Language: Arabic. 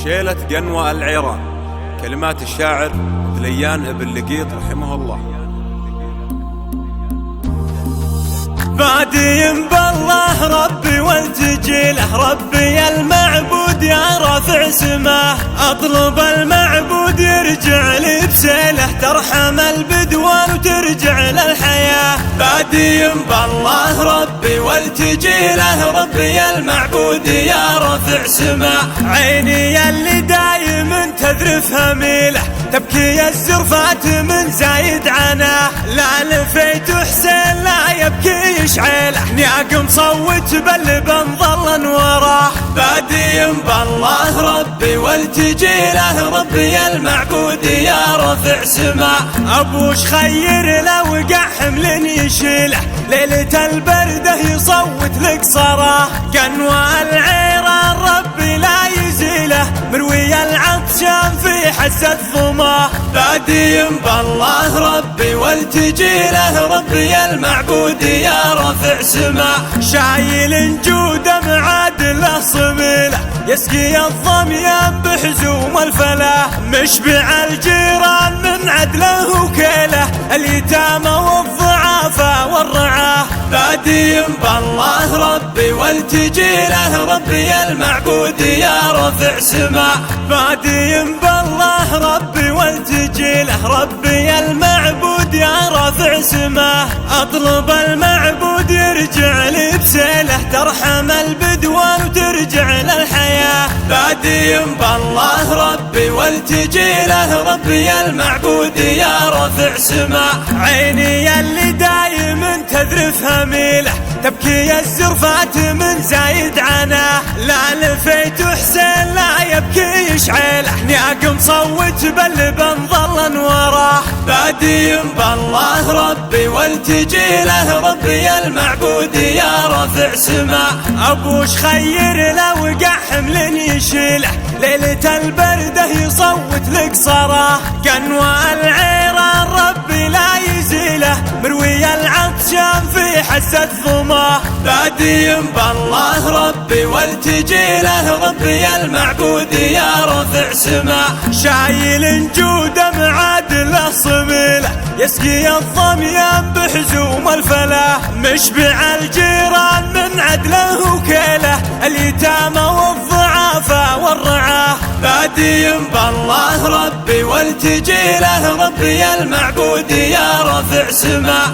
شيلة قنوة العيرة. كلمات الشاعر دليان بن لقيط رحمه الله. بادي بالله ربي والتجيله، ربي المعبود يا رافع سماه، اطلب المعبود يرجع لي بسيله، ترحم البدوان وترجع للحياه. بادي بالله ربي والتجيله، ربي المعبود يا رافع سماه، عيني اللي دايم تذرف هميله، تبكي الزرفات من زايد عناه، لا لفيت حسين لا يبكي يشعله، نياق مصوت بل ظل وراه. بادي بالله ربي والتجيله، ربي المعبود يا رفع سماه، ابوش خير لو وقع حمل يشيله، ليلة البردة يصوت لك صراه. قنوة العيرة ربي لا يزيله، مروي العطشان في حسة ظماه. بادي بالله ربي والتجيله، ربي المعبود يا رفع سماه، شايل جود معادله صميله، يسقي الظميان بحزوم الفلاح، مشبع الجيران من عدله وكيله، اليتامى والضعافى والرعاه. بادي بالله ربي والتجيله، ربي المعبود يا رفع سماه، بادي بالله ربي والتجيله، ربي المعبود يا رافع سماه، اطلب المعبود يرجع لي بسيله، ترحم البدوان وترجع للحياه. بادي بالله ربي والتجيله، ربي المعبود يا رافع سماه، عيني اللي دايم تذرف هميله، تبكي الزرفات من زايد عناه، لا لفيت حسين لا يبكي يشعله، نياق مصوت بل ظل وراه. بادي بالله ربي والتجيله، ربي المعبود يا رفع سماه، ابوش خير لو وقع حمل يشيله، ليلة البردة يصوت لك صراه. قنوة العيرة ربي لا يزيله، مروي العطشان في حسة ظماه. بادي بالله ربي والتجيله، ربي المعبود يا رفع سماه، شايل جود معادله صميله، يسقي الظميان بحزوم الفلاح، مشبع الجيران من عدله وكيله، اليتامى والضعافى والرعاه. بادي بالله ربي والتجيله، ربي المعبود يا رفع سماه.